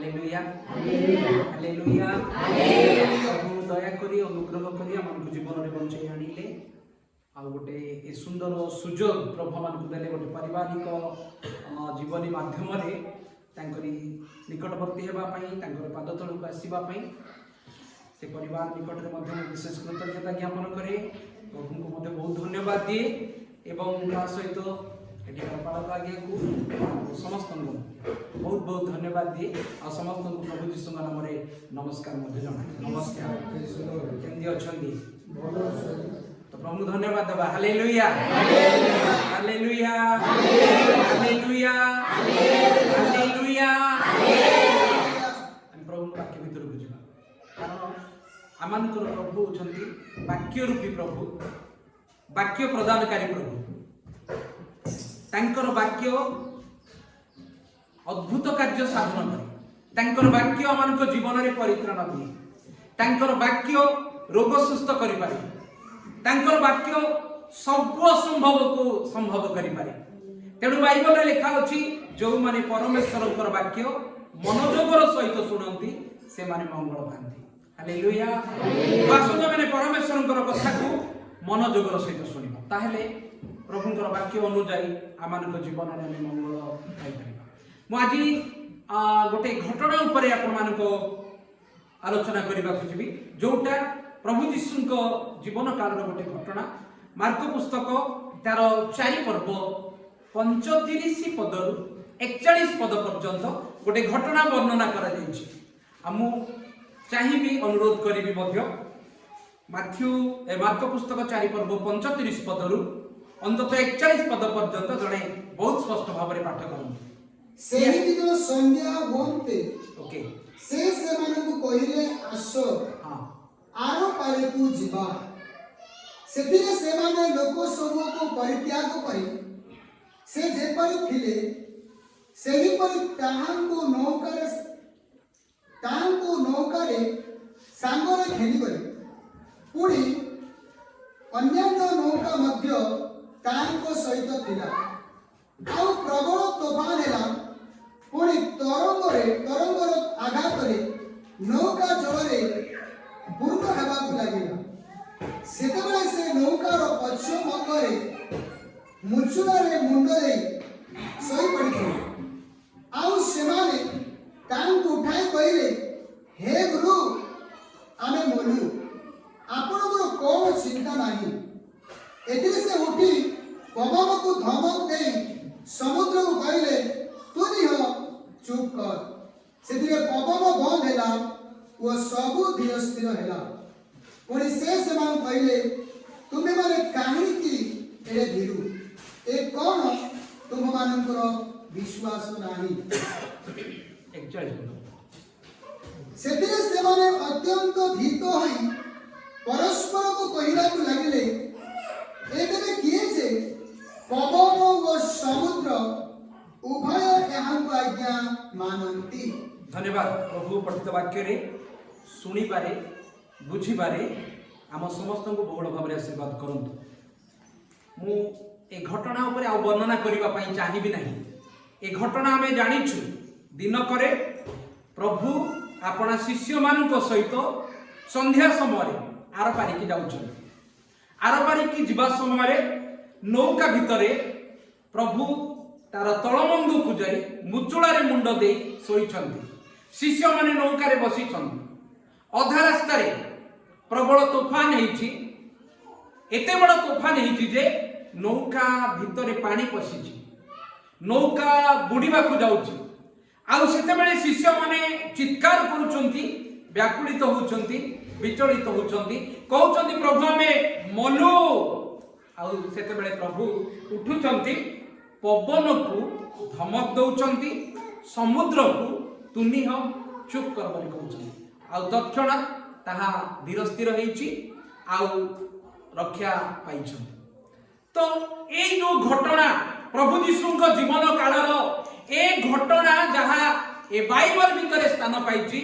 Hallelujah hallelujah प्रभु दया करी अनुग्रह करी आम जीवन में बंचाई आनिले आ गोटे ए सुंदर सुजोग प्रभु मान देले गोटे पारिवारिक जीवनी माध्यम निकटवर्ती होगापी पाद तलू आसवाई से परिवार निकट में विशेष कृतज्ञता ज्ञापन करे प्रभु को मत बहुत धन्यवाद दिए एवं ता सहित पाड़क आज्ञा को समस्त बहुत बहुत धन्यवाद दिए आ समस्त प्रभु जीशु नाम नमस्कार जना नमस्कार केमती अच्छा तो प्रभु धन्यवाद देवा हालेलुया हालेलुया हालेलुया हालेलुया प्रभु वाक्य भीतर को जावा कारण आमानकर प्रभु होचंती वाक्य रूपी प्रभु वाक्य प्रदानकारी प्रभु तांकर वाक्य अद्भुत कार्य साधन करे तांकर वाक्य आमानक जीवन में परित्राण दिए तांकर वाक्य रोग सुस्थ करि पारे तांकर वाक्य सब असंभव को संभव करि पारे तेणु बाइबल रे लिखा अछि जो माने परमेश्वर वाक्य मनोयोगर सहित शुणती से माने मंगल पाती हालेलुया वास्तव माने परमेश्वर कथा को मनोयोगर सहित शुणिबा ताहेले प्रभुंकर वाक्य अनुଯାयी आम जीवन में मंगल पाइपर मुझे गोटे घटना उपरे आपण आलोचना करने को जी जोटा प्रभु जीशु जीवन काल गोटे घटना मार्क पुस्तक तार 4 पर्व 35 पदरु 41 पद पर्यंत गोटे घटना वर्णना करा चाहिए अनुरोध करी मार्क पुस्तक 4 पर्व 35 पदरु अंतत 41 पद पर्यंत जड़े बहुत स्पष्ट भाव में पाठ करते सेही दिन संध्या होते ओके से माने को कहिले आसो हां आरो पारे को जीवा सेतिरे से माने लोक सब को परित्याग करी से जे परि थिले सेही परि ताहांको नौकारे सांगरे खेली गले पुणी अन्यान्य नौका मध्य तांको सहित थिला आउ प्रबल तोफान हेला पुणी तरंगर आघात रे नौका जलरे पूर्ण हेबा को लागिला सेतबे से नौकार पक्ष मंगरे मुचुरारे मुंड दे सोई पड़िथिले आउ सेमाने तांको उठाई कहिले हे गुरु आमे मोलु आपनकर कोन चिंता नाही एतिरे से उठी पवन को धमक दे समुद्र को कहले तू निह चुप कर सेतिरे पवन बंद हैला वो सब धीर स्थिर हैला पुणी से मान कहले तुमे माने काहे की एरे धीरु ए कोन तुम मानकर विश्वास नाही 41 सेतिरे से माने अत्यंत भीत होई परस्पर को कहिला को लागिले एतने किए जे पवन और समुद्र उभय यहां आज्ञा मानंती धन्यवाद प्रभु पठित वाक्य रे सुनी पारे बुझी पारे आम समस्त को बहुल भाव में आशीर्वाद करंतु मु ए घटना ऊपर आ वर्णना करबा पई चाहिबी नाही ए घटना हमें जानिछु दिन करे प्रभु आपना शिष्य मानक सहित संध्या समय आर पारी की जाउछन आर पारी की जीवा समय नौका भितरे प्रभु तार तलमंदू को जाई मुचुड़ारे मुंड दे सोईछंती शिष्य माने नौकारे बसीछंती अधा रास्ता रे प्रबल तूफान हेछि एते बड़ तूफान हेछि जे नौका भितरे पानी पसिछि नौका बुडीबा को जाउछि आउ सेते बेले शिष्य माने चित्कार करूछंती व्याकुलित होउछंती विचलित होउछंती कहउछंती प्रभु हमें मलु आउ सेते बेले प्रभु उठुछंती पवन को धमक दउछंती समुद्र को तुनी हम चुप कर बोली कहउछंती आउ दक्षिणा ताहा धीर स्थिर हेछि आउ रक्षा पाइछंती तो ए जो घटना प्रभु यीशु जीवन कालर ए घटना जहा ए बाइबल भितर स्थान पाइछि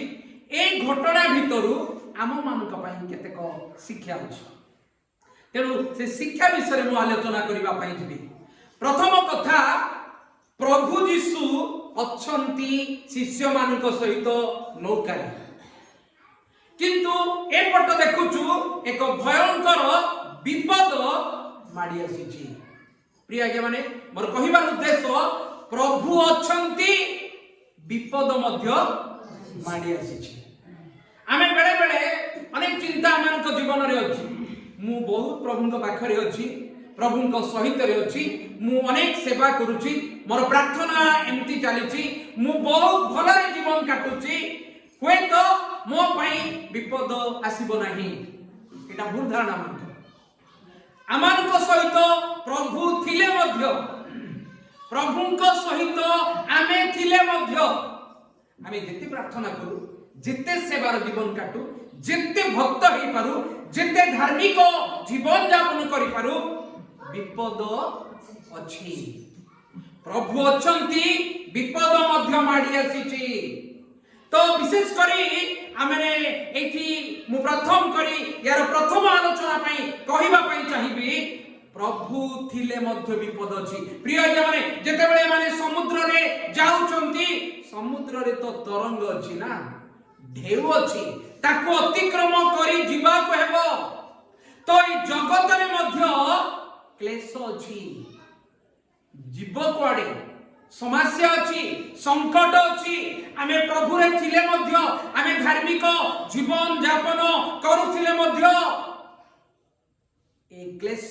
ए घटना भितरु आम मानक पई केतेक शिक्षा अछि तेणु से शिक्षा विषय में आलोचना करबा पई जिबी प्रथम कथा प्रभु यीशु ଅଛନ୍ତି ଶିଷ୍ୟ ମାନଙ୍କ ସହିତ ନୌକାରେ, କିନ୍ତୁ ଏପଟ ଦେଖୁଛୁ ଏକ ଭୟଙ୍କର ବିପଦ ମାଡ଼ି ଆସିଛି। ପ୍ରିୟ ଆଜ୍ଞା ମାନେ, ମୋର କହିବାର ଉଦ୍ଦେଶ୍ୟ ପ୍ରଭୁ ଅଛନ୍ତି, ବିପଦ ମଧ୍ୟ ମାଡ଼ି ଆସିଛି। ଆମେ ବେଳେ ବେଳେ ଅନେକ ଚିନ୍ତା ଆମମାନଙ୍କ ଜୀବନରେ ଅଛି, ମୁଁ ବହୁତ ପ୍ରଭୁଙ୍କ ପାଖରେ ଅଛି, ପ୍ରଭୁଙ୍କ ସହିତରେ ଅଛି, ମୁଁ ଅନେକ ସେବା କରୁଛି, ମୋର ପ୍ରାର୍ଥନା ଏମିତି ଚାଲିଛି, ମୁଁ ବହୁତ ଭଲରେ ଜୀବନ କାଟୁଛି, ହୁଏତ ମୋ ପାଇଁ ବିପଦ ଆସିବ ନାହିଁ। ଏଟା ଭୁଲ ଧାରଣା। ଆମମାନଙ୍କ ସହିତ ପ୍ରଭୁ ଥିଲେ ମଧ୍ୟ, ପ୍ରଭୁଙ୍କ ସହିତ ଆମେ ଥିଲେ ମଧ୍ୟ, ଆମେ ଯେତେ ପ୍ରାର୍ଥନା କରୁ, ଯେତେ ସେବାର ଜୀବନ କାଟୁ, ଯେତେ ଭକ୍ତ ହେଇପାରୁ, ଯେତେ ଧାର୍ମିକ ଜୀବନ ଯାପନ କରିପାରୁ, ବିପଦ ଅଛି। ପ୍ରଭୁ ଅଛନ୍ତି, ବିପଦ ମଧ୍ୟ ମାଡ଼ି ଆସିଛି। ତ ବିଶେଷ କରି ଆମେ ଏଠି ମୁଁ ପ୍ରଥମ କରି यार प्रथम आलोचना ପାଇଁ କହିବା ପାଇଁ ଚାହିଁବି, प्रभु थिले मध्य विपद अछि। प्रिय माने जेतेबेले माने समुद्र रे जाउचंती, समुद्र रे तो तरंग अछि ना, ढेउ अछि, ताको अतिक्रम करी जीवा को हेबो। तो ई जगत रे मध्य क्लेश अछि, जीव कोआडे समस्या अछि, संकट अछि। आमे प्रभु रे थिले मध्य, आमे धार्मिक जीवन यापन करूथिले मध्य ए क्लेश,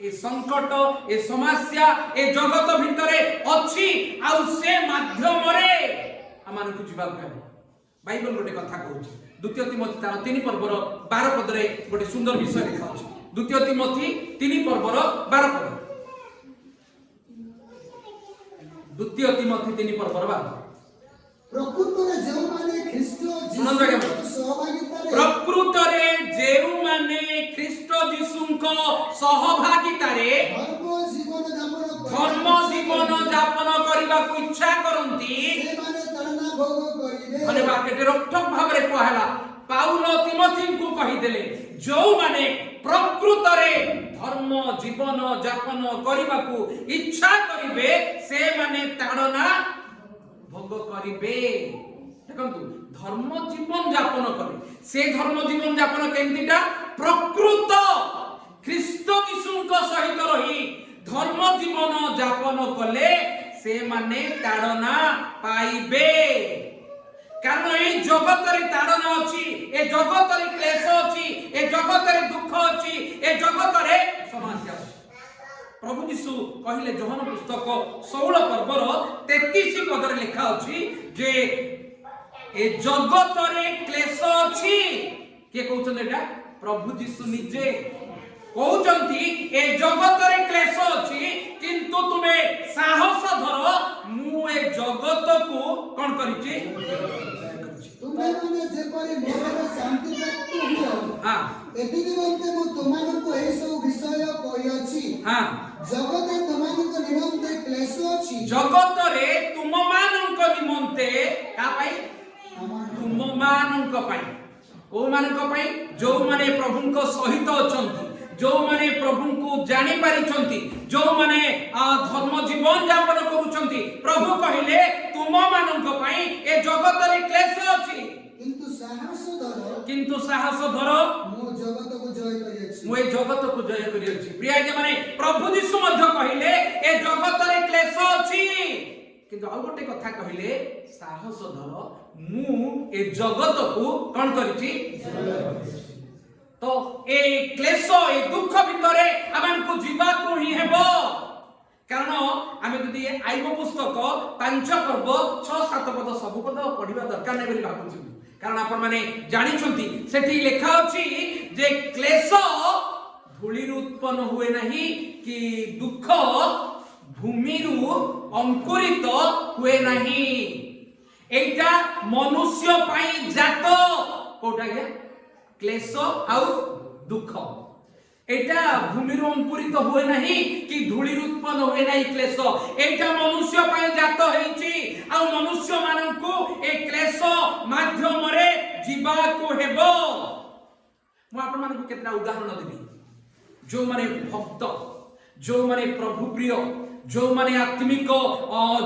ए संकट, ए समस्या ए जगत भितरे अछि, आ से माध्यम रे अमान को जीवा कहबो। बाइबल गोटे कथा कहूची, द्वितीय तिमोथी तार 3 पर्वर 12 पद रे गोटे सुंदर विषय लिखा अछि। द्वितीय तिमोथी 3 पर्वर 12 पद, द्वितीय तिमोथी 3 पर्वर 12। प्रकृतरे जेउ माने ख्रीष्ट प्रकृतरे जेउ माने ख्रीष्ट जीशुको सहभागितारे धर्म जीवन यापन करबा को इच्छा करंती, माने बाकेटे रोकठोक भाबरे कहला पाउल तिमोथी को कहि देले, जो माने प्रकृतरे धर्म जीवन यापन करबा को इच्छा करिवे, से माने ताड़ना भोग करिवे। देखंतु धर्म जीवन यापन करे, से धर्म जीवन यापन केंतिटा प्रकृत ख्रीष्ट यीशुଙ୍କ सहित रही धर्म जीवन यापन कले से माने ताड़ना पाइबे। कारण ए जगत रे ताड़ना अछि, ए जगत रे क्लेश अछि, ए जगत रे दुख अछि, ए जगत रे समस्या अछि। प्रभु यीशु कहिले जोहन पुस्तक 16 पर्वर 33 पद रे लिखा अछि जे ए जगत रे क्लेश अछि। के कहउछन एटा? प्रभु यीशु निजे कहउछंती ए जगत रे क्लेश अछि, किंतु तुमे साहस धर, मु ए जगत को कोन करिछि, तुमे माने जेपरि मोर शांति प्राप्त होइयो। हां, एति निमंते मु तुमानको ए सब विषय कहि अछि। हां, जगत तुमानको निमंते क्लेश अछि, जगत रे तुममानଙ୍କ निमंते का पाई, तुममानଙ୍କ पाई, को मानଙ୍କ पाई, जो माने प्रभुଙ୍କ सहित अछंती, जो माने प्रभुଙ୍କୁ जानि पारिछंती, जो माने धर्म जीवन यापन करूछंती। प्रभु कहिले तुममानଙ୍କ पाई ए जगत रे क्लेश अछि, किंतु साहस धर, मु जगत को जय करि अछि, मु ए जगत को जय करि अछि। प्रिय माने प्रभु यीशु मध्य कहिले ए जगत रे क्लेश अछि, किंतु आ गोटे कथा कहिले साहस धर, मु ए जगत को कोन करिछि। तो ए क्लेश ए दुख भितरे आमन को जीवा को ही हेबो। कारण आमे जदि आइब पुस्तक 5 पर्व 6-7 पद सब पद पढिबा दरकार नै बोली भाबुछु। कारण आपण माने जानि छंती सेठी लेखा अछि जे क्लेश धूली उत्पन्न हुए नहीं, कि दुख भूमि रु अंकुरित हुए नहीं। एटा मनुष्य पाई जात कोटा गया क्लेश आउ दुख, एटा भूमि रु अंकुरित हुए नहीं, कि धूली उत्पन्न हुए नहीं क्लेश। एटा मनुष्य पाई जात हेछि, आ मनुष्य माननकु ए क्लेश माध्यम रे जीवा को हेबो। मु आपण मानकु केतना उदाहरण देबी, जो माने भक्त, जो माने प्रभु प्रिय, जो माने आत्मिक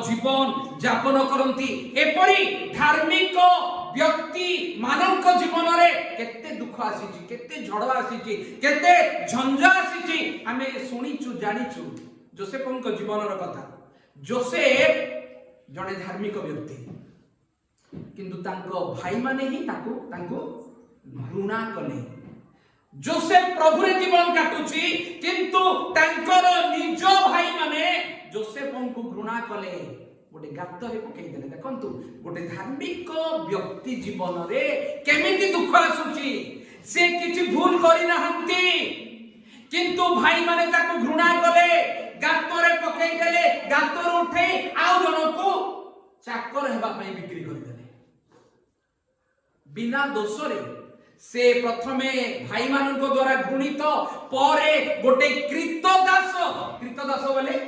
जीवन यापन करती एपरी धार्मिक व्यक्ति मानक जीवन रे केते दुख आसी केते झड़ आसी केते झंझा आसी आमे सुनिचु जानिचु जोसेफଙ୍କ जीवन कथा। जोसेफ जड़े धार्मिक व्यक्ति किंतु तांको भाई माने ही तांको घृणा कले। जोसेफ प्रभु रे जीवन काटुची किंतु तांकर निज भाई माने जोसेफଙ୍କୁ घृणा कले गोटे गात रे पकई देले। देखंतु गोटे धार्मिक व्यक्ति जीवन रे केमिति दुख आसुची से किछि भूल करि नाहंती किंतु भाई माने ताको घृणा कले गात रे पकई देले गात रे उठे आउ जनको चाकर हेबा पई बिक्री करि देले। बिना दोष रे से प्रथमे भाई मानक द्वारा घृणित परे गोटे कृतदास बोले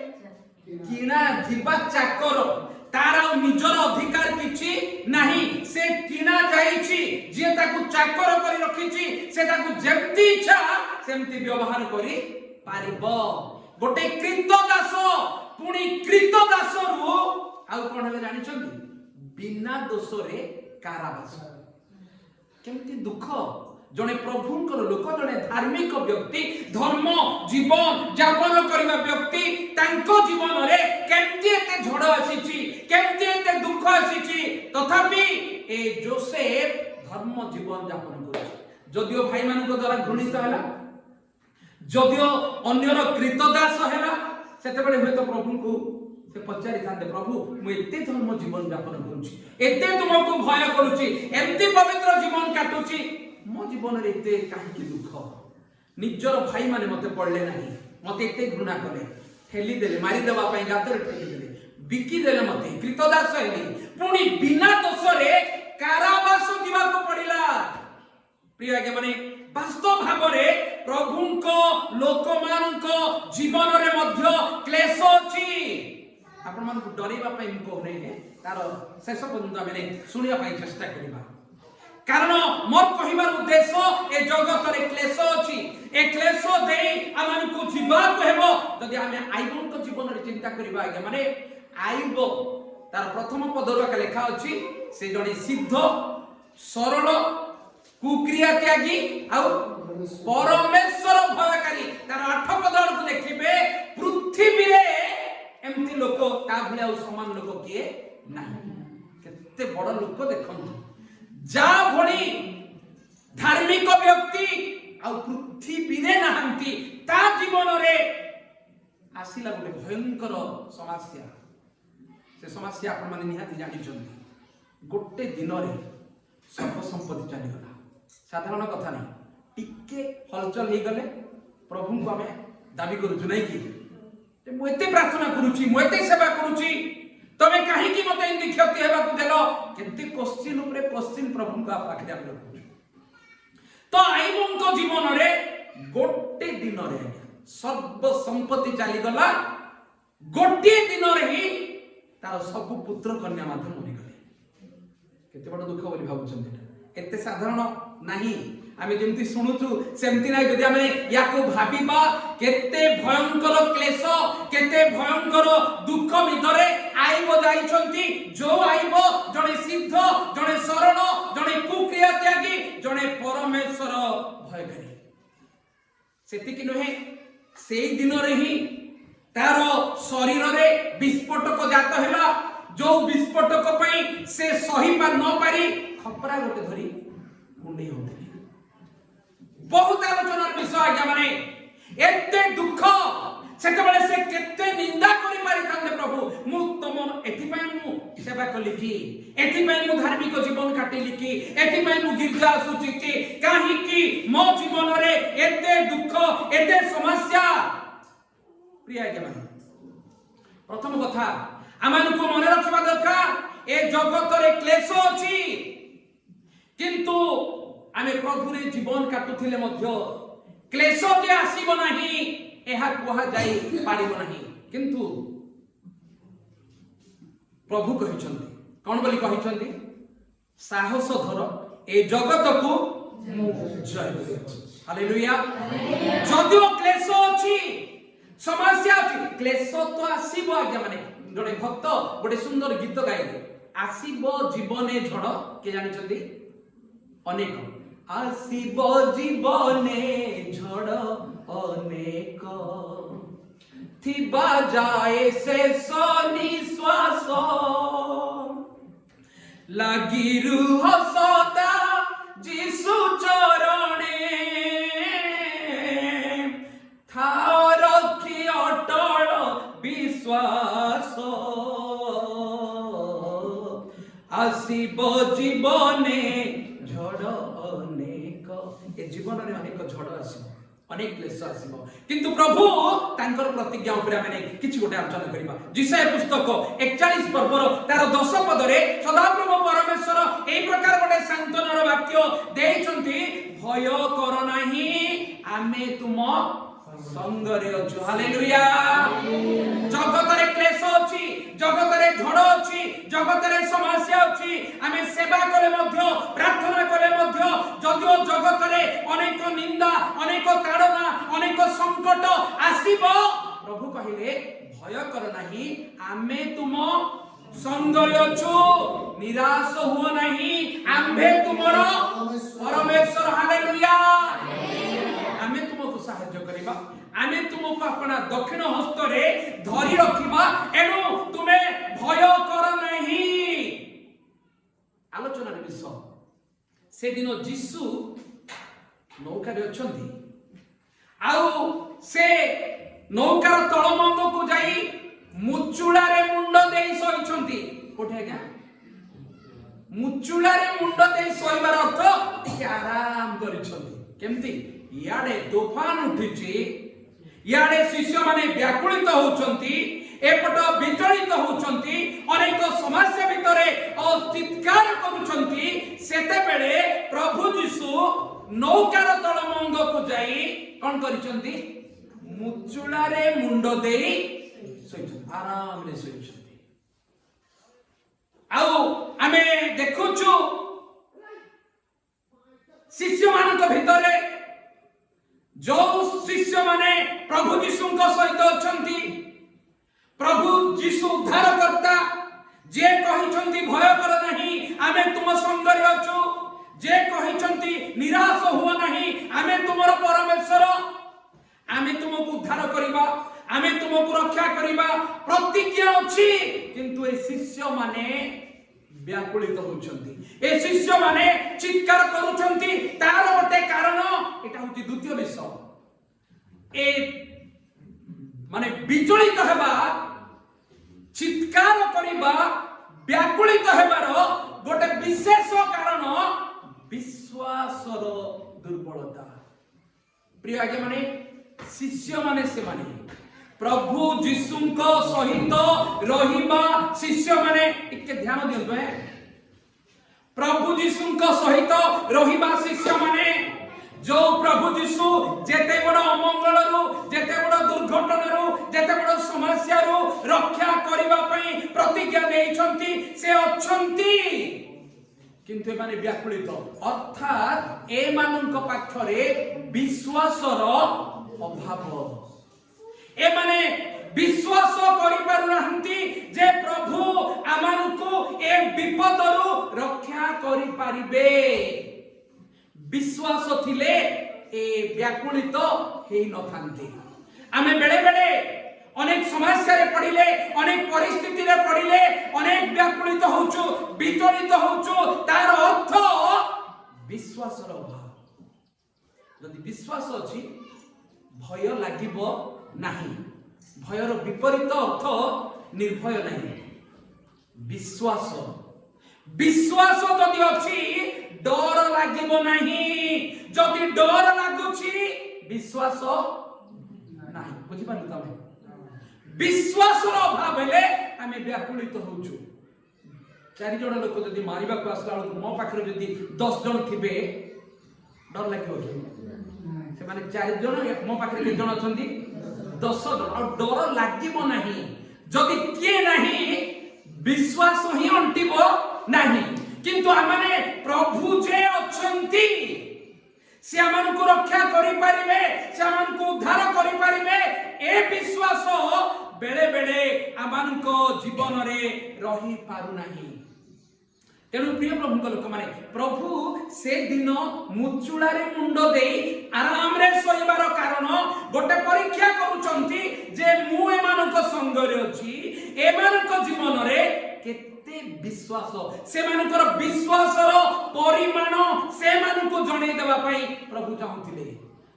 किना जीवा चाकर तार निजर अधिकार किछि नाही से किना जाईछि जे ताकू चाकर करी रखिछि से ताकू जेमती इच्छा सेमती व्यवहार करी पारिबो। गोटे कृतदास पुणी कृतदास रु आउ कोन हले जानि छथि बिना दोष रे कारावास केमती दुख। जने प्रभुंकर लोक जने धार्मिक व्यक्ति धर्म जीवन यापन करबा व्यक्ति तांको जीवन रे केमती एते झड़ आसीची केमती एते दुख आसीची तथापि ए जोसेफ धर्म जीवन यापन करछि। जदियो भाई मानक द्वारा घृणित हैला जदियो अन्यर कृतदास हैला सेते बेले होय तो प्रभु को से पचारि थांते प्रभु मु एते धर्म जीवन यापन करूछि एते तुमको भय करूछि एमती पवित्र जीवन काटुछि मो जीवन रे एते काहे दुख निजर भाई माने मते पड़ले नाही मते एते घृणा कले ठेली देले मारी देबा पई गातर ठेली देले बिकी देले मते कृतदास हेली पुणी बिना दोष रे कारावास दिबा को पड़िला। प्रिय आगे माने वास्तव भाव रे प्रभुंको लोकमानंको जीवन रे मध्य क्लेश अछि। आपण मान डरिबा पई को नै तार शेष पर्यंत आमे सुनिया पई चेष्टा करिबा कारण मोर कहिबार उद्देश्य ए जगत रे क्लेश अछि ए क्लेश देई आमान को जीवा को हेबो जदि आमे आइबन को जीवन रे चिंता करिबा आगे माने आइबो तार प्रथम पदर लेखा अछि से जने सिद्ध सरल कुक्रिया त्यागी आउ परमेश्वर भयकारी तार 8 पदर को देखिबे पृथ्वी रे एमती लोक ता भले समान लोक किए नाही केते बड़ लोक देखंतु जा भणी धार्मिक व्यक्ति आ पृथ्वी रे नाहंती ता जीवन रे आसिला गोटे भयंकर समस्या। से समस्या आपण माने निहाती जानि छथि गोटे दिन रे सब संपत्ति चली गला साधारण कथा नहीं टिके हलचल हे गले प्रभु को हमें दाबी करू नै कि मु एते प्रार्थना करूची मु एते सेवा करूची तमे काहे कि मते इन क्षति हेबा को देलो केते क्वेश्चन ऊपर क्वेश्चन प्रभु का पाखे हम रखू तो आइबन को जीवन रे गोटे दिन रे सब संपत्ति चली गला गोटे दिन रे ही तार सब पुत्र कन्या मात्र मरि गले केते बड़ दुख बोली भाबुछन एते साधारण नाही आमे जेमती सुनुचु सेमती नाही जदि आमे याको भाबिबा केते भयंकर क्लेश केते भयंकर दुख भितरे आइबो जाइछंती जो आइबो जणे सिद्ध जणे सरल जणे कुक्रिया त्यागी जणे परमेश्वर भयकारी सेति कि नहे सेई दिन रे ही तार शरीर रे विस्फोटक जात हैला जो विस्फोटक पई से सही पा न पारी खपरा गोटे धरी मुंडे होते बहुत आलोचनार विषय आज्ञा माने एते दुख सेते बेले से केते निंदा करि पारि थांदे प्रभु मु तम एथि पय मु सेवा कली कि एथि पय मु धार्मिक जीवन काटिली कि एथि पय मु गिरजा सुचि कि काहे कि मो जीवन रे एते दुख एते समस्या। प्रिय आज्ञा माने प्रथम कथा आमान को मन रखबा दरकार ए जगत रे क्लेश अछि किंतु आमे प्रभु रे जीवन काटुथिले मध्य क्लेश के आसीबो नाही एहा कोहा जाई पारिबो नाही किंतु प्रभु कहिसंती कोन बोली कहिसंती साहस धर ए जगत को जय करियो हालेलुया। जदियो क्लेश अछि समस्या अछि क्लेश तो आसीबो आज्ञा माने जड़े भक्त गोटे सुंदर गीत गाइले आसीबो जीवने झड़ के जानिछंती अनेक आसीबो जीवने झड़ अनेक थिबा जाए शेष निश्वास লাগি রুহ সদা যিশু চরণে থাও রক্ষি অটল বিশ্বাস আসিব জীবনে ঝড় অনেক এ জীবନରେ অনেক ঝড় আসিব अनेक क्लेश आसीबो किंतु प्रभु तांकर प्रतिज्ञा ऊपर आमे किछि गोटे आलोचना करिबा जिसाय पुस्तक 41 पर्वर तार 10 पद रे सदाप्रभु परमेश्वर एई प्रकार गोटे सांत्वनार वाक्य देइछंती भय कर नाही आमे तुम संगरे अछु हालेलुया जगत रे क्लेश अछि जगत रे झड़ अछि जगत रे समस्या अछि आमे सेवा करे मध्य प्रार्थना करे मध्य जदियो जगत रे अनेक निंदा अनेक ताड़ना अनेक संकट आसीबो प्रभु कहिले भय कर नाही आमे तुम संगरे अछु निराश हुओ नाही आम्भे तुमर परमेश्वर हालेलुया आमे तुमको सहाय्य करिबा आमे तुमको अपना दक्षिण हस्त रे धरि रखिबा एनु तुमे भय कर नाही आलोचना विषय से दिन यीशु नौका रे अछंती आउ से नौकार तळमंग को जाई मुचुला रे मुंड देई सोइछंती कोठे आज्ञा मुचुला रे मुंड देई सोइबार अर्थ टिके आराम करिछंती केमती याडे तूफान उठिछि याडे शिष्य माने व्याकुलित होउछंती एपट विचलित होउछंती अनेक समस्या भितरे चित्कार करूछंती सेते बेले प्रभु यीशु नौकार तळमंग को जाई कोन करिछंती मुचुला रे मुंड देई सोइछंती आराम रे सोइछंती आउ आमे देखुछु शिष्य मानक भितरे जो शिष्य माने प्रभु यीशु सहित अछंती प्रभु यीशु उद्धार करता जे कहिछंती भय कर नाही आमे तुम संगरे अछु जे कहिछंती निराश हुआ नाही आमे तुमर परमेश्वर आमे तुमको उद्धार करिबा आमे तुमको रक्षा करिबा प्रतिज्ञा अछि किंतु ए शिष्य माने व्याकुलित होउछंती ए शिष्य माने चित्कार करूछंती तार गोटे कारण एटा होती द्वितीय विषय ए माने विचलित हेबा चित्कार करिबा व्याकुलित हेबार गोटे विशेष कारण विश्वासर दुर्बलता प्रिय आज्ञा माने शिष्य माने से माने प्रभु यीशुंको सहित रहिबा शिष्य माने टिके ध्यान दियंतु है प्रभु यीशुंको सहित रहिबा शिष्य माने जो प्रभु यीशु जेते बड़ अमंगल रु जेते बड़ दुर्घटना रु जेते बड़ समस्या रु रक्षा करिबा पई प्रतिज्ञा देइछंती से अछंती किंतु ए माने व्याकुलित अर्थात ए माननक पाखरे विश्वासर अभाव ए माने विश्वास करि पारु नाहंती जे प्रभु आमानकु ए विपदरु रक्षा करि पारिबे विश्वास थिले ए व्याकुलित हेई नथांती आमे बेले बेले अनेक समस्या रे पड़िले अनेक परिस्थिति रे पड़िले अनेक व्याकुलित होउछु विचलित होउछु तार अर्थ विश्वासर अभाव यदि विश्वास अछि भय लागिबो नाही भयर विपरीत अर्थ निर्भय नाही विश्वास विश्वास जदि अछि डर लागिबो नाही जदि डर लागुछि विश्वास नाही बुझि पारु तमे विश्वासर अभाव हेले आमे व्याकुलित होउछु चारि जण लोक जदि मारिबा को आसला मो पाखरे जदि 10 जण थिबे डर लागिबो कि से माने चारि जण मो पाखरे के जण अछंती 10 जण और डर लागिबो नाही जदि के नाही विश्वास ही अंटिबो नाही किंतु आमे प्रभु जे अछंती से आमनको रक्षा करि पारिबे से आमनको उद्धार करि पारिबे ए विश्वास बेले बेले आमनको जीवन रे रही पारु नाही। तेणु प्रिय प्रभु लोक माने प्रभु से दिन मुचुड़ारे मुंड दे आराम रे सोइबार कारण गोटे परीक्षा करूचंती जे मु एमानक संग रे अछि एमानक जीवन रे केते विश्वास से मानकर विश्वासर परिमाण से मानको जणे देबा पई प्रभु चाहुथिले।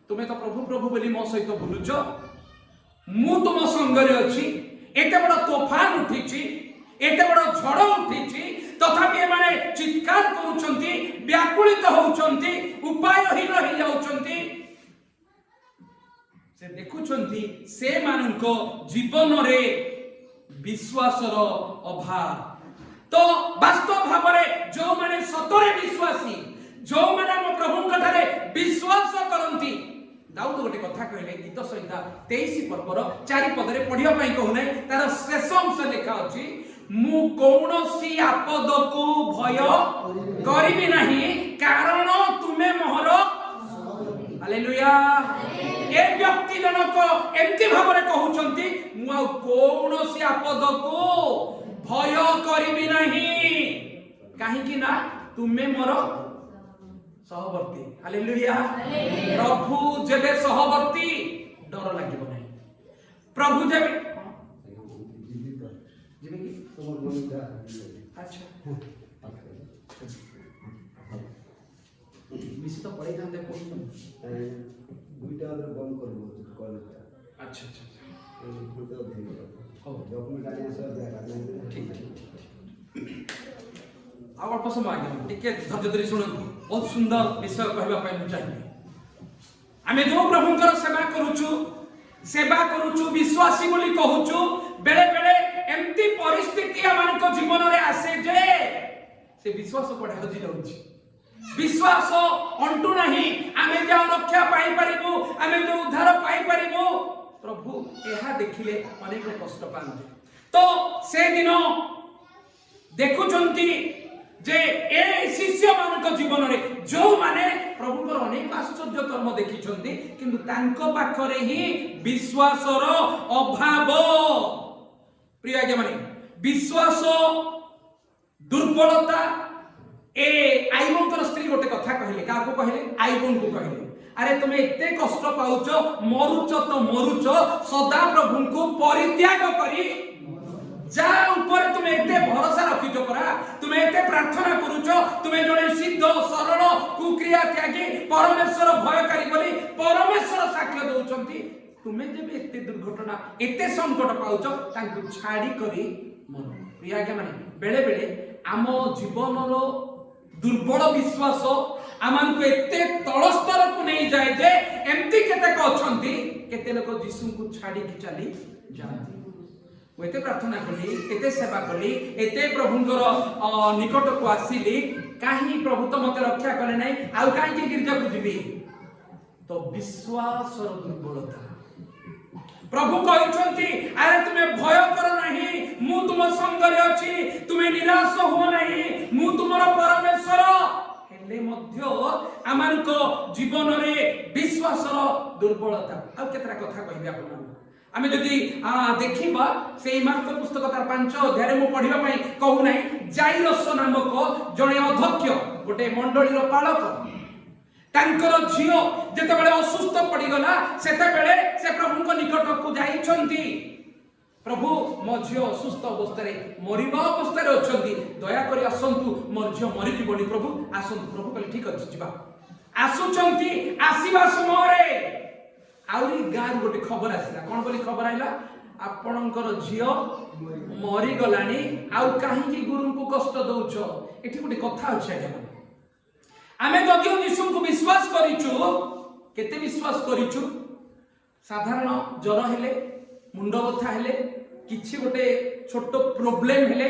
तुमे तो प्रभु प्रभु बोली मो सहित बुलुच मु तुम संग रे अछि एते बड़ तूफान उठिछि एते बड़ झड़ उठिछि तथापि एमाने चित्कार करूछंती व्याकुलित होउछंती उपायहीन रहि जाउछंती से देखुछंती से मानको जीवन रे विश्वासर अभाव। तो वास्तव भाव में जो माने सतरे विश्वासी जो माने हम प्रभु कथारे विश्वास करंती दाऊद गोटे कथा कहले गीत संहिता 23 पर्वर 4 पदरे पढ़िया पई कहू नै तार शेष अंश लिखा अछि मु कौनसी आपद को भय करिबि नहीं कारण तुमे मोहर हालेलुया। ए व्यक्ति जनक एमती भाबरे कहउछंती मु आ कौनसी आपद को भय करिबि नहीं काहे कि ना तुमे मोर सहवर्ती हालेलुया। प्रभु जेबे सहवर्ती डर लागिबो नहीं प्रभु जेबे जेबे कि अच्छा मिसी तो पढ़ाई थांते कोन दुईटा अदर बंद करबो कॉलेज अच्छा अच्छा फोटो देबो हो डॉक्यूमेंट आने सब देखा ठीक आ अल्प समय आगे टिके धैर्य धरि सुन बहुत सुंदर विषय कहबा पय मु चाहिए आमे जो प्रभुଙ୍କର सेवा करूछु विश्वासी बोली कहूछु बेले बेले एमती परिस्थिति आमानक जीवन रे आसे जे से विश्वास पड़े हजि जाउछि विश्वास अंटू नहीं आमे जो रक्षा पाई परिबो आमे जो उद्धार पाई परिबो प्रभु एहा देखिले अनेक कष्ट पाते। तो से दिन देखुचंती जे ए शिष्य मानक जीवन रे जो माने प्रभुकर अनेक आश्चर्य कर्म देखिचंती किंतु तांको पाखरे ही विश्वासर अभाव। प्रिय आज्ञा माने विश्वास दुर्बलता ए आईबंकर स्त्री गोटे कथा कहले काको कहले आईबन को कहले अरे तुम एते कष्ट पाउच मरुच तो मरुच सदा प्रभु को परित्याग करी जा ऊपर तुम एते भरोसा रखिचो परा तुम एते प्रार्थना करूचो तुम जने सिद्ध सरल कुक्रिया त्यागी परमेश्वर भयकारी बोली परमेश्वर साक्ष्य दउचंती तुमे जेबे एते दुर्घटना एते संकट पाउचो तांकु छाडी करी मन। प्रिय आज्ञा माने बेले बेले आम जीवनरो दुर्बल विश्वास आमनको एते तळ स्तर को नहीं जाए जे एमती केते कहछंती केते लोक यीशु को छाडी कि चली जाती एते प्रार्थना कली एते सेवा कली एते प्रभुଙ୍କର निकट को आसीली काहे प्रभु तो मते रक्षा करे नै आउ काहे के गिरजा को जीवी तो विश्वास रो दुर्बलता प्रभु कहछंती अरे तुमे भय कर नहीं मु तुम संग रे अछि तुमे निराश हो नहीं मु तुमरो परमेश्वर हेले मध्य आमानको जीवन रे विश्वास रो दुर्बलता आ केतरा कथा कहबी आपन आमे जदि देखिबा सेई मार्क पुस्तक तार 5 अध्याय मु पढिबा पई कहू नै जाइरस नामक जणे अध्यक्ष गोटे मंडलीर पालक तांकर झियो जेते बेले असुस्थ पड़ी गला सेते बेले से प्रभु को निकट को जाइछंती प्रभु मो झियो असुस्थ अवस्था रे मरिबा अवस्था रे अछंती दया करी आसंतु मोर झियो मरि जीवनी प्रभु आसंतु प्रभु कहले ठीक अछि जिबा आसुचंती आसीबा समय रे आउरी गार गोटे खबर आसिला कोन बोली खबर आइला आपणकर झियो मरि गलानी आउ काहे की गुरु को कष्ट दउछ एठी गोटे कथा अछि आज्ञा आमे जदियो यीशु को विश्वास करिछु केते विश्वास करिछु साधारण जर हेले मुंड बथा हेले किछि गोटे छोट प्रॉब्लम हेले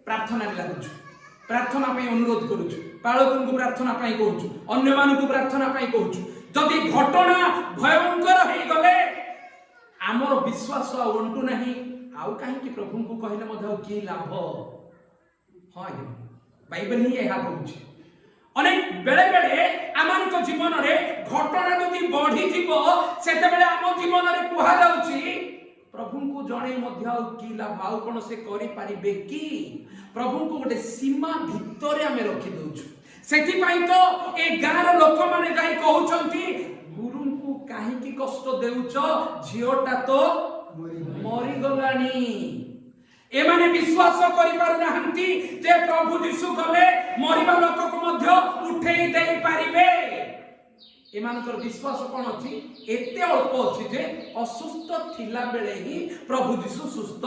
प्रार्थना लागुछु प्रार्थना पई अनुरोध करूछु पालकन को प्रार्थना पई कहूछु अन्य मान को प्रार्थना पई कहूछु जदि घटना भयंकर हे गले हमर विश्वास अंटू नहीं आउ काहे कि प्रभु को कहले मधे की लाभ हां बाइबल ही एहा कहूछि अनेक बेले बेले आम जीवन में घटना जदि बढ़ी से आम जीवन में कहुच्छी प्रभु को जड़े कि लाभ आउ कौन से करें कि प्रभु को गोटे सीमा भितर आम रखिदे से तो ए गाँव लोक मैंने जाई कहउछंती गुरु को कहीं कष्ट देउछ झीटा तो मरी गलानी एमाने विश्वास करि पारु नाहंती जे प्रभु यीशु गले मरिबा लोक को मध्य उठेई देई पारिबे एमानकर विश्वास कोन अछि एते अल्प अछि जे असुस्थ थिला बेले ही प्रभु यीशु सुस्थ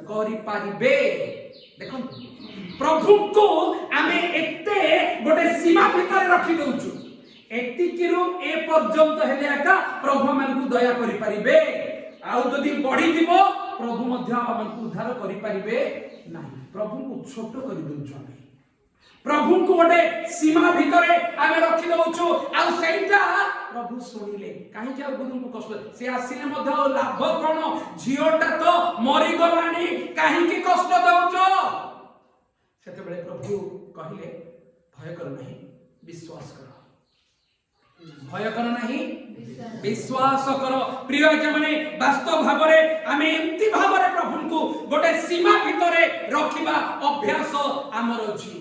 करि पारिबे देखन प्रभु को आमे एते गोटे सीमा भितर रखि दउछु एतिकिरु ए पर्यंत हेले आका प्रभु मन को दया करि पारिबे आउ जदि बढ़ी दिबो प्रभु मध्य हमको उद्धार करि पारिबे नाही प्रभु को छोट करि दउछु आमे प्रभु को गोटे सीमा भितर आमे रखि दउछु आ सेटा प्रभु सुनिले काहे कि गुरु को कष्ट से आसिले मध्य लाभ कोन झियोटा तो मरि गलानी काहे कि कष्ट दउछु सेते बेले प्रभु कहिले भय कर नहीं विश्वास कर भय कर नहीं विश्वास कर प्रिय के माने वास्तव भाव में आमे एंती भाव में प्रभु को गोटे सीमा भितर रखिबा अभ्यास आमर अछि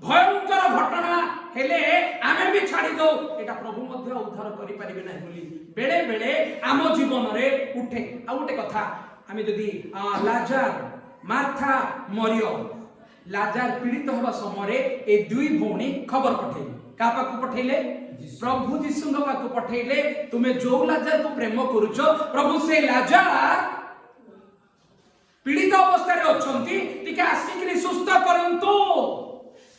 भयंकर घटना हेले आमे भी छाड़ी दो एटा प्रभु मध्य उद्धार करि परिबे नाही बोली बेले बेले आम जीवन रे उठे आ गोटे कथा आमे जदी लाजार मार्था मरियम लाजार पीड़ित होगा समय ए दुई भौणी खबर पठेले का पाकु पठेले प्रभु यीशु पाकु पठेले तुमे जो लाजार को प्रेम करूछ प्रभु से लाजार पीड़ित अवस्था रे अछंती टिके आसिकरी सुस्थ करंतु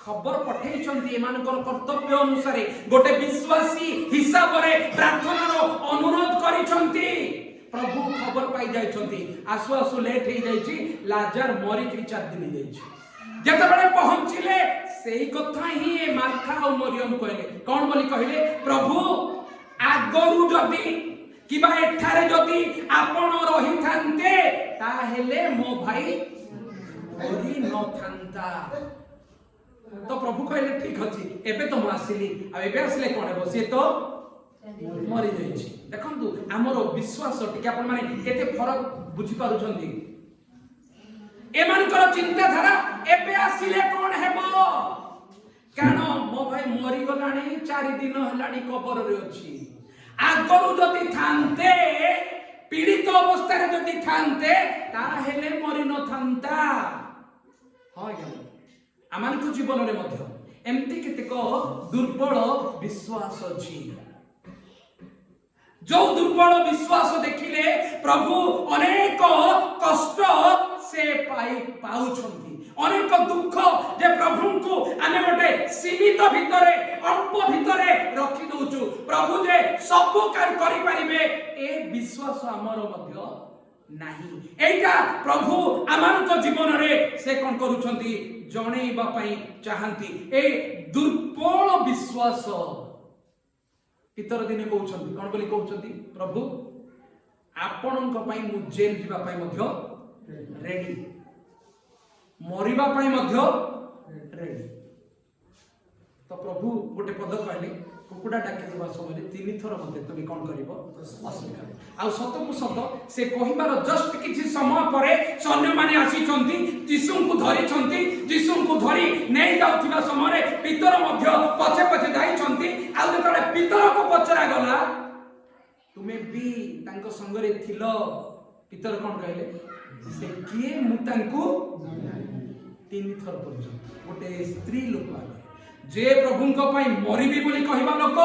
खबर पठेइछंती एमानकर कर्तव्य अनुसार गोटे विश्वासी हिसाब रे प्रार्थना रो अनुरोध करिछंती प्रभु खबर पाई जाइछंती आसु आसु लेट हे जाइछि लाजार मरि कि 4 दिन जाइछि जतबेले पहुंचिले सेही कथा ही ए मार्था और मरियम कहले कोन बोली कहले प्रभु आगरु जदी किबा एठारे जदी आपण रही थांते ताहेले मो भाई मरि न थांता तो प्रभु कहले ठीक अछि एबे तो आसिली आ एबे आसिले कोन हेबो से तो मरि जाइछि देखंतु हमरो विश्वास टिके आपण माने केते फरक बुझी पारुछंती एमानकर चिंता धारा एबे आसिले कोन हेबो कानो मो भाई मरि गलानी 4 दिन हलानी कबर रे अछि आगरु जति थांते पीड़ित अवस्था रे जति थांते ता हेले मरि न थांता हां क्या आमान को जीवन रे मध्य एमती केतेक दुर्बल विश्वास अछि जो दुर्बल विश्वास देखिले प्रभु अनेक कष्ट से पाउछंती अनेक दुख जे प्रभु को आने गोटे सीमित भितरे अल्प भितरे रखि दउछु प्रभु जे सब कार्य करि परिबे ए विश्वास हमर मध्य नाही एटा प्रभु आमान जीवन रे से कोन करूछंती जणैबा पई चाहंती ए दुर्बल विश्वास पितर दिने कहउछंती कोन बोली कहउछंती प्रभु आपणक पई मु जेल जिबा पई मध्य रेडी मरिबा पई मध्य रेडी तो प्रभु गोटे पद कहले कुकुडा डाके देबा समय 3 थर मते तुम कोन करिवो अस्वीकार आ सत को सत से कहिबार जस्ट किछि समय परे सैन्य माने आसी छंती यीशु को धरि छंती यीशु को धरि नै जाउथिबा समय रे पितर मध्य पछे पछे जाई छंती आ जेतले पितर को पचरा गला तुमे भी तांको संग रे थिलो पितर कोन कहले से किए मु तांको 3 थर पर्यंत गोटे स्त्री लोक जे प्रभु को पई मरिबी बोली कहिबा लोक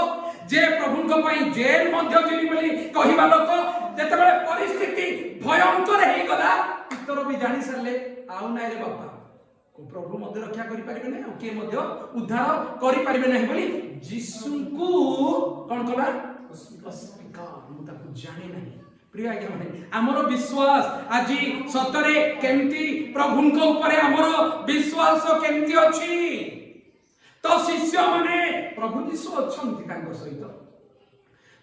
जे प्रभु को पई जेल मध्य जिबी बोली कहिबा लोक जेतेबेले परिस्थिति भयंकर हे गला पितर भी जानि सरले आउ नाइ रे बापा को प्रभु मध्य रक्षा करि परिबे नै के मध्य उद्धार करि परिबे नै बोली यीशु को कोन कला अस्वीकार मु ताको जानि नै प्रिय आज्ञा माने हमरो विश्वास आजी सतरे केमती प्रभु को ऊपर हमरो विश्वास केमती अछि तो शिष्य माने प्रभु यीशु अछंती तांको सहित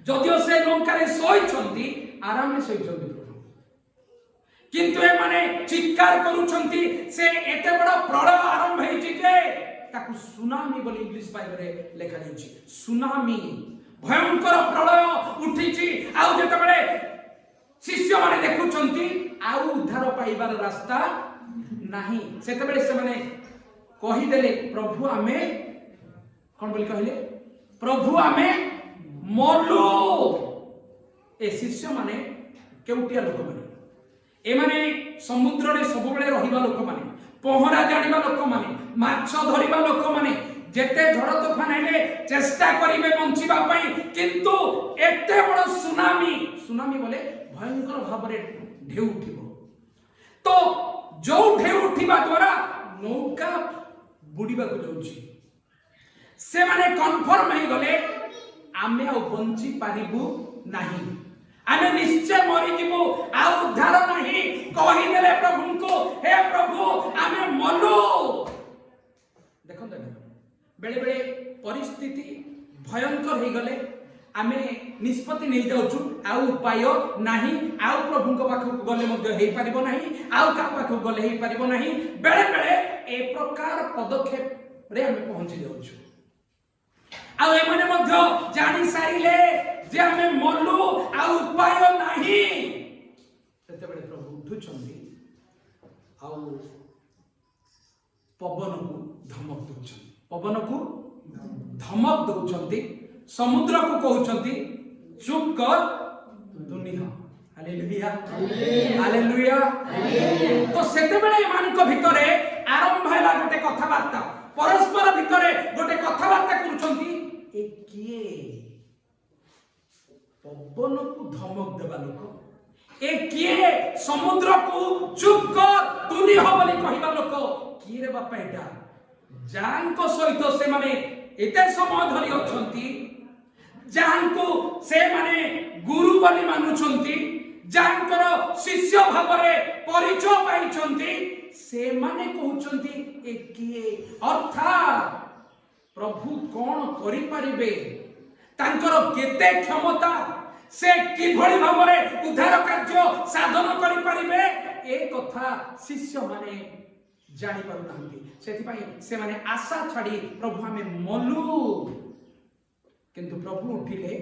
जदियो से लंकारे सोइछंती आराम में सोइछंती प्रभु किंतु ए माने चित्कार करूछंती से एते बड़ा प्रलय आरंभ हेछि जे ताकू सुनामी बोली इंग्लिश बाइबल रे लिखा जायछि सुनामी भयंकर प्रलय उठिछि आउ जेतबेले शिष्य माने देखुचंती आउ उद्धार पाइबार रास्ता नाही सेतबेले से माने कहि देले प्रभु आमे कोन बोली कहले प्रभु आमे मरलु ए शिष्य माने केउटिया लोक माने ए माने समुद्र रे सब बेले रहिबा लोक माने पहरा जानिबा लोक माने माछ धरिबा लोक माने जेते झड़ तूफान आइले चेष्टा करिवे बंचिबा पई किंतु एते बड़ सुनामी बोले भयंकर भाबरे ढेउ उठिबो तो जो ढेउ उठिबा द्वारा नौका बुडीबा को जाउछि से माने कन्फर्म हे गले आमे आ बंची पारिबु नाही आमे निश्चय मरि जिवु आ उद्धार नाही कहि देले प्रभु को हे प्रभु आमे मलु देखो बेले बेले परिस्थिति भयंकर हे गले आमे निष्पत्ति नहीं जाउछु आ उपाय नाही आ प्रभु को पाख गले मध्ये हे परिबो नाही आ का पाख गले हे परिबो नाही बेले बेले ए प्रकार पदक्षेप रे आमे पहुंची जाउछु आ ए माने मध्ये जानि सारिले जे आमे मल्लु आ उपाय नाही सेते बेले प्रभु उठुछंती आ पवन को धमक दउछंती पवन को धमक दउछंती समुद्र को कहउछंती चुप कर दुनिया हालेलुया हालेलुया तो सेते बेले मान को भितरे आरंभ हैला गोटे कथावार्ता परस्पर भितरे गोटे कथावार्ता करूछंती ए किए पवन को धमक देबा लोक ए किए समुद्र को चुप कर दुनिया बोली कहिबा लोक किए रे बापा एटा जांको सहित से माने एते समय धरि अछंती जांको से माने गुरु बोली मानुछंती जांकर शिष्य भाबरे परिचय पाइछंती से माने कहउछंती ए किए अर्थात प्रभु कोन करि परिबे तांकर केते क्षमता से किभଳି भाबरे उद्धार कार्य साधन करि परिबे ए कथा शिष्य माने जानि पारु नांती सेति पई से माने आशा छाडी प्रभु हमें मलु किंतु प्रभु उठिले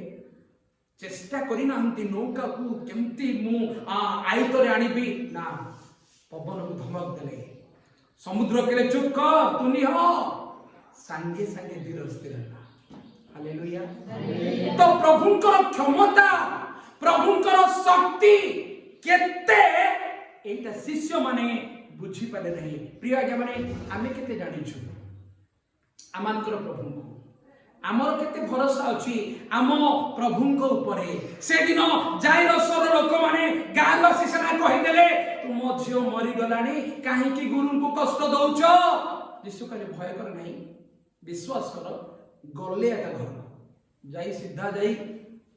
चेष्टा करि नांती नौका को केमती मु आयतरे आनिबी ना पवन को धमक देले समुद्र केले चुप कर तू नी हो संगे संगे धीर स्थिर हालेलुया तो प्रभुंकर क्षमता प्रभुंकर शक्ति केते एटा शिष्य माने बुझी पाले नहीं प्रिय आज्ञा माने आमे केते जानिछु आमानकर प्रभु को आमर केते भरोसा अछि आम प्रभु को ऊपरे से दिन जायरसर लोक माने गाँवासी सेना कहि देले तुम झियो मरि गलानी काहे कि गुरु को कष्ट दउछो यीशु कहले भय कर नहीं विश्वास कर गले एका घर जाई सीधा जाई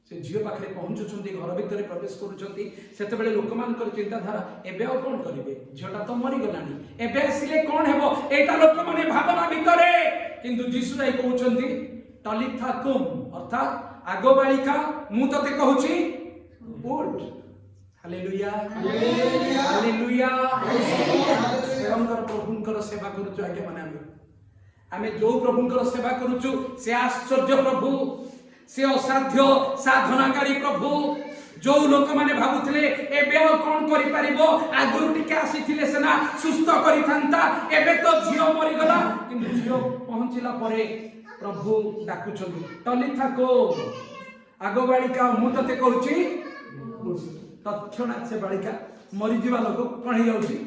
से झियो पाखरे पहुंचुछंती घर भितर प्रवेश करूछंती सेते बेले लोकमानकर चिंताधारा एबे आ कोन करिवे झियोटा तो मरि गलानी एबे आसिले कोन हेबो एटा लोक माने भावना भितरे किंतु यीशु राय कहउछंती तलिथा कुम अर्थात आगो बालिका मु तते कहूची उठ हालेलुया हालेलुया स्वयंकर प्रभुंकर सेवा करूछु आके माने आमे जो प्रभुंकर सेवा करूछु से आश्चर्य प्रभु से असाध्य साधनाकारी प्रभु जो लोक माने भाबुथिले एबे कोन करि परिबो आगुरु टिके आसीथिले सेना सुस्त करि थांता एबे तो झियो मरि गला किंतु झियो पहुंचिला परे प्रभु डाकुछंती तलिथा को आगो बालिका मु तते कहूची तत्क्षणात से बालिका मरि जीवा लोक कोन हे जाउची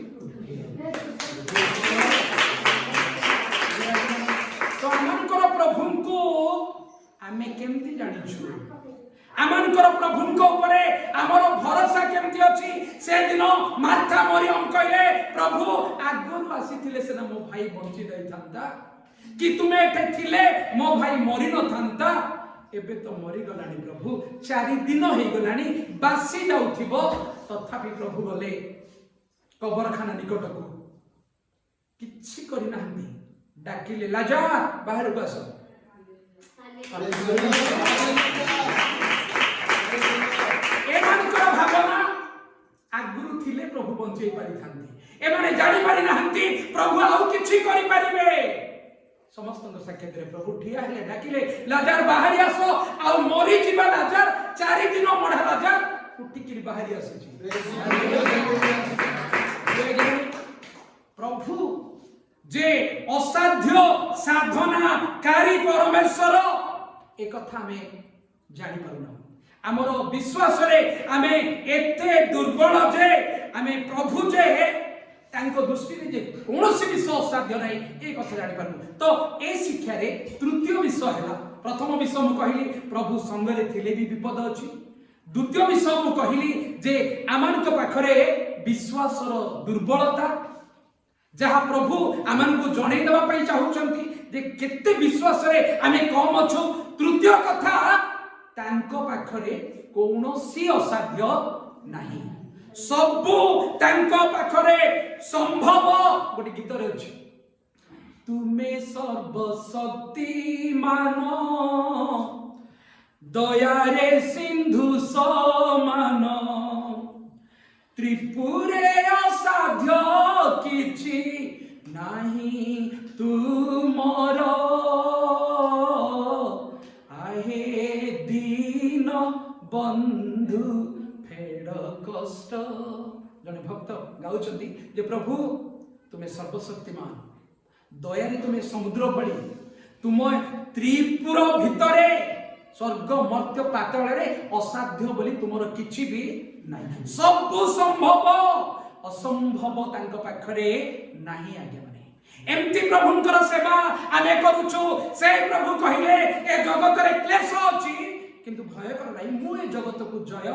तो आमनकर प्रभु को आमे केमती जानिछु आमनकर प्रभु को ऊपरे हमर भरोसा केमती अछि से दिन माथा मरियम कहले प्रभु आगुरु आसीथिले सेना मो भाई बंची जाई थांता कि तुमे एठे थिले मो भाई मरि न थांता एबे तो मरि गलानी प्रभु 4 दिन हे गलानी बासी जाउथिबो तथापि प्रभु गले कबरखाना निकट को किछि करि नाहंती डाकिले लाजा बाहर को आस एमानकर भावना आगुरु थिले प्रभु बंचै पारि थांती एमाने जानि पारि नाहंती प्रभु आउ किछि करि पारिबे समस्त साक्षात प्रभु ठिया हेले डाकिले लाजार बाहरी आस आ मरी जीवा लाजार 4 दिन मढ़ा लाजार उठिकी बाहरी आसी प्रभु जे असाध्य साधना कारी परमेश्वर एक कथा में जानी पारुना आमर विश्वास रे आमे एते दुर्बल जे आमे प्रभु जे तांको दृष्टि रे जे कोनोसी विषय असाध्य नाही ए कथा जानि पारु तो ए शिक्षा रे तृतीय विषय हैला प्रथम विषय मु कहिली प्रभु संग रे थिले भी विपद अछि द्वितीय विषय मु कहिली जे आमानक पाखरे विश्वास रो दुर्बलता जहाँ प्रभु आमको जणै देबा पई चाहुचंती जे केते विश्वास रे आमे कम अछु तृतीय कथा तांको पाखरे कोनोसी असाध्य नाही सबु तांको पाखरे संभव गोटे गीत रे अछि तुमे सर्वशक्तिमान दया रे सिंधु समान त्रिपुरे असाध्य किछि नाही तुमर आहे दीन बंधु फेड़ कष्ट जने भक्त गाउचंती जे प्रभु तुमे सर्वशक्तिमान दया रे तुमे समुद्र भली तुम त्रिपुर भितरे स्वर्ग मर्त्य पाताल रे असाध्य बोली तुमर किछि भी नाही सब संभव असंभव तांक पाखरे नाही आगे माने एमती प्रभुंकर सेवा आमे करूछु से प्रभु कहिले ए जगत रे क्लेश अछि किंतु भय कर नाही मु ए जगत को जय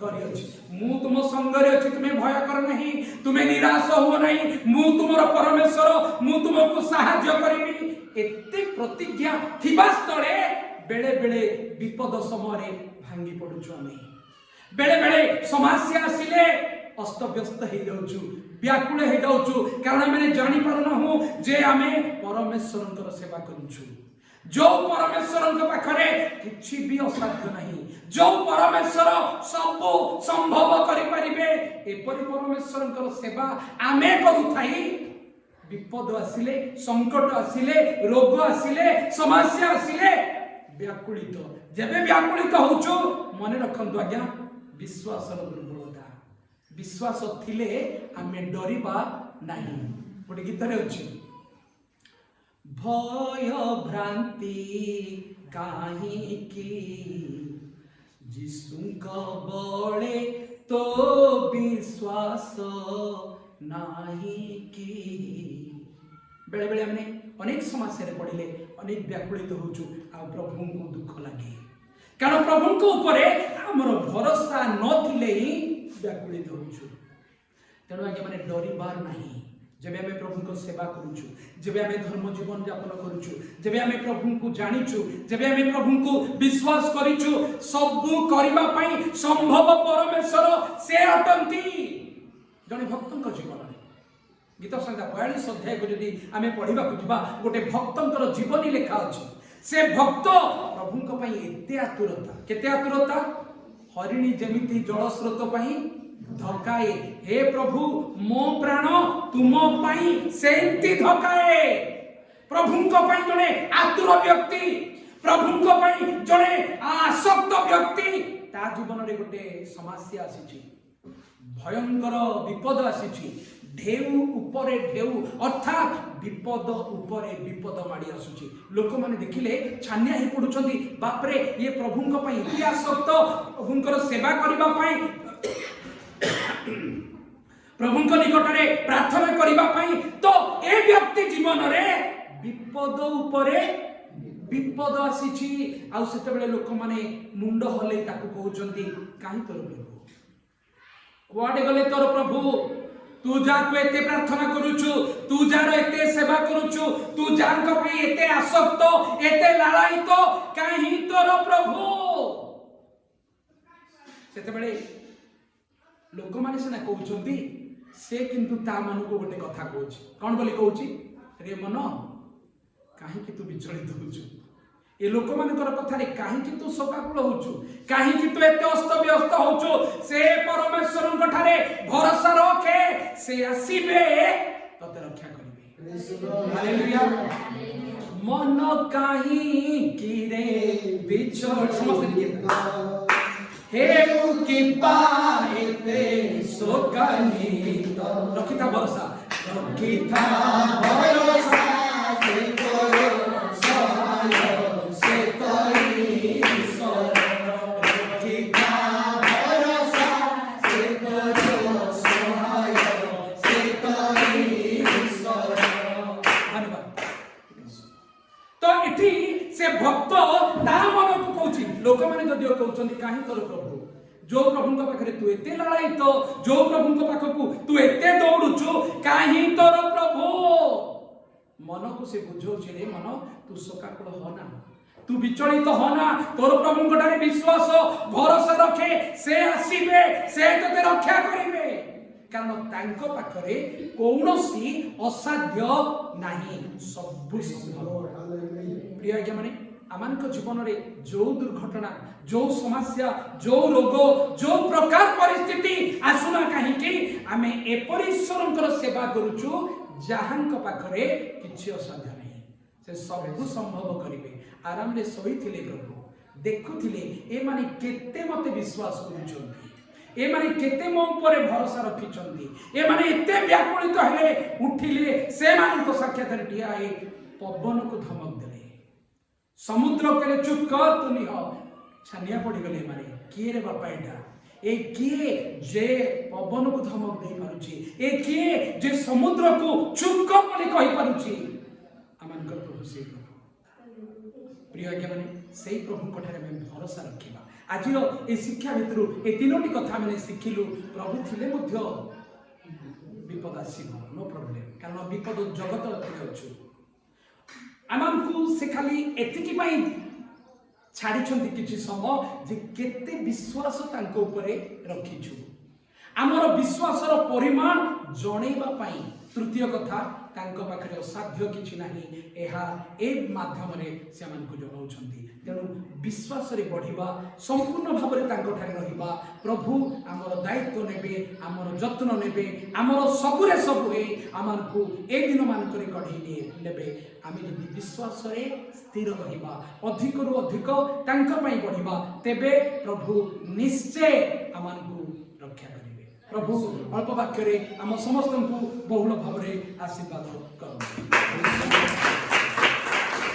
करी अछि मु तुम संग रे अछि तुमे भय कर नाही तुमे निराश हो नाही मु तुमर परमेश्वर मु तुमको सहाय्य करबी एते प्रतिज्ञा थिबा स्थले बेले बेले विपद समय भांगी पडुछु आमे बेले बेले समस्या आसिले अस्त व्यस्त हे जाउछु व्याकुल हे जाउछु कारण मैंने जानि पारना हूं जे आमे परमेश्वरंकर सेवा करूछु जो परमेश्वरंक पाखरे किछि भी असाध्य नहीं जो परमेश्वर सब संभव करि परिबे एपरि परमेश्वरंकर सेवा आमे करू थाई विपद आसिले संकट आसिले रोग आसिले समस्या आसिले व्याकुलित जेबे व्याकुलित होउछु मने रखंतु आज्ञा विश्वास दुर्बलता विश्वास थिले आमे डरिबा नाही गोटे गीत रे अछि भय भ्रांति काहे की जिसुंक बळे तो विश्वास नाही की बेले बेले हमने अनेक समस्या रे पड़िले अनेक व्याकुलित होछु आ प्रभु को दुख लागे कारण प्रभु को ऊपर हमर भरोसा नथिले ही व्याकुलित होछु तेणु आगे माने डरिबार नाही जब आमे प्रभु को सेवा करूछु जब आमे धर्म जीवन यापन करूछु जब आमे प्रभु को जानिछु जब आमे प्रभु को विश्वास करिछु सब करिबा पई संभव परमेश्वर से अटंती जने भक्तक जीवन गीत संख्या 42 अध्याय को यदि आमे पढ़िबा को जिबा गोटे भक्तंकर जीवनी लेखा अछि से भक्त प्रभुक पई एते आतुरता केते आतुरता हरिणी जेमिति जल स्रोत पई धकाए हे प्रभु मो प्राण तुम पई सेंती धकाए प्रभुक पई जने आतुर व्यक्ति प्रभुक पई जने आसक्त व्यक्ति ता जीवन रे गोटे समस्या आसीची भयंकर विपद आसीची ढेउ उपरे ढेउ अर्थात विपद उपरे विपद माड़ी आसुची लोक माने देखिले छानिया हे पडुचंदी बाप रे ये प्रभुंक पई इतिहास सक्त प्रभुंकर सेवा करिबा पई प्रभुंक निकट रे प्रार्थना करिबा पई तो ए व्यक्ति जीवन रे विपद उपरे विपद आसीची आ सेते बेले लोक माने मुंड हले ताकू कहउचंदी काहे तोर प्रभु कुआडे गले तोर प्रभु तू जाको एते प्रार्थना करूछु तू जार एते सेवा करूछु तू जांक पई एते आसक्त एते लालायित काहे तोर प्रभु सेते बेले लोक माने सेना कहउचंदी से किंतु ता मन को गोटे कथा कहउची कोन बोली कहउची रे मन काहे कि तू विचलित होछु ए लोक मानकर कथा रे काहे कि तू सकाकुल होछु काहे कि तू एते अस्त व्यस्त होछु से परमेश्वरन कठारे भरोसा रखे से आसीबे तते रक्षा करिवे हालेलुया मन कहीं किरे बिछड़ समस्त हे की पाएते शोकान्वित रखिता भरोसा रखिता भरोसा से करो सहाय से करी ईश्वर रखिता भरोसा से करो सहाय से करी ईश्वर धन्यवाद। तो इठी से भक्त ता मन को कहउची लोक माने जदियो कहउचंदी काहे तोर प्रभु जो प्रभु पाखे तू एते लड़ाई तो जो प्रभु पाखकू तू एते दौड़ुचु काहे तोर प्रभु मन को से बुझौची रे मन तू शोकाकुल होना तू विचलित होना तोर प्रभु ठारे विश्वास भरोसा रखे से आसीबे से तते रक्षा करिवे कारण तांको पाखरे कौनसी असाध्य नाही सब संभव। प्रिय आज्ञा माने आमानक जीवन रे जो दुर्घटना जो समस्या जो रोग जो प्रकार परिस्थिति आसुना कहीं कि आमे एपरि ईश्वरंकर सेवा करूछु जहांक पाखरे किछि असाध्य नहीं से सब संभव करिवे आराम रे सोईथिले प्रभु देखुथिले ए माने केते मते विश्वास करूछंती ए माने केते मो ऊपर भरोसा रखिछंती ए माने एते व्याकुलित हेले उठिले से मानक साक्षात ठिया ए पवन को धमक देले समुद्र करे चुप कर तुनी हो छानिया पड़ी गले मारे किए रे बापा एटा ए किए जे पवन को धमक दे पारुची ए किए जे समुद्र को चुप कर बोली कहि पारुची आमानकर प्रभु से प्रिय आज्ञा माने सेही प्रभु कठारे में भरोसा रखिबा आजिरो ए शिक्षा भितरु ए तीनोटी कथा माने शिखिलु प्रभु थिले मध्य विपद आसीबो नो प्रॉब्लम कारण विपद जगत रे अछि आमको से खाली एतिकी पाई छाड़ी किछि समय जे केते विश्वास तांको उपरे रखिछु आमर विश्वासर परिमाण जणैबा पाई तृतीय कथा तांको पाखरे असाध्य किछि नाही एहा ए माध्यम रे से मानकु जणाउछंती तेनु विश्वास रे बढ़िबा संपूर्ण भाव रे तांको ठारे रहिबा प्रभु आमर दायित्व नेबे आमर जत्न नेबे आमर सबुरे सब ए आमरकु ए दिन मान करे कढी नेबे आमे जदि विश्वास रे स्थिर रहिबा अधिक रु अधिक तांको पई बढ़िबा तेबे प्रभु निश्चय आमनकु रक्षा करिवे प्रभु अल्प वाक्य रे आम समस्त को बहुल भाव रे आशीर्वाद करबे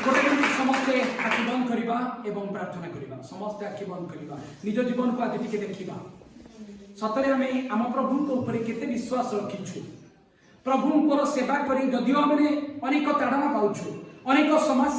गोटे मिनिट समस्ते आखि बंद करिबा एवं प्रार्थना करिबा समस्ते आखि बंद करिबा निज जीवन को आज टिके देखिबा सतरे हमें आम प्रभु को ऊपर केते विश्वास रखिछु प्रभु को सेवा करी जदियो हमने अनेक ताड़ना पाउछु अनेक समस्या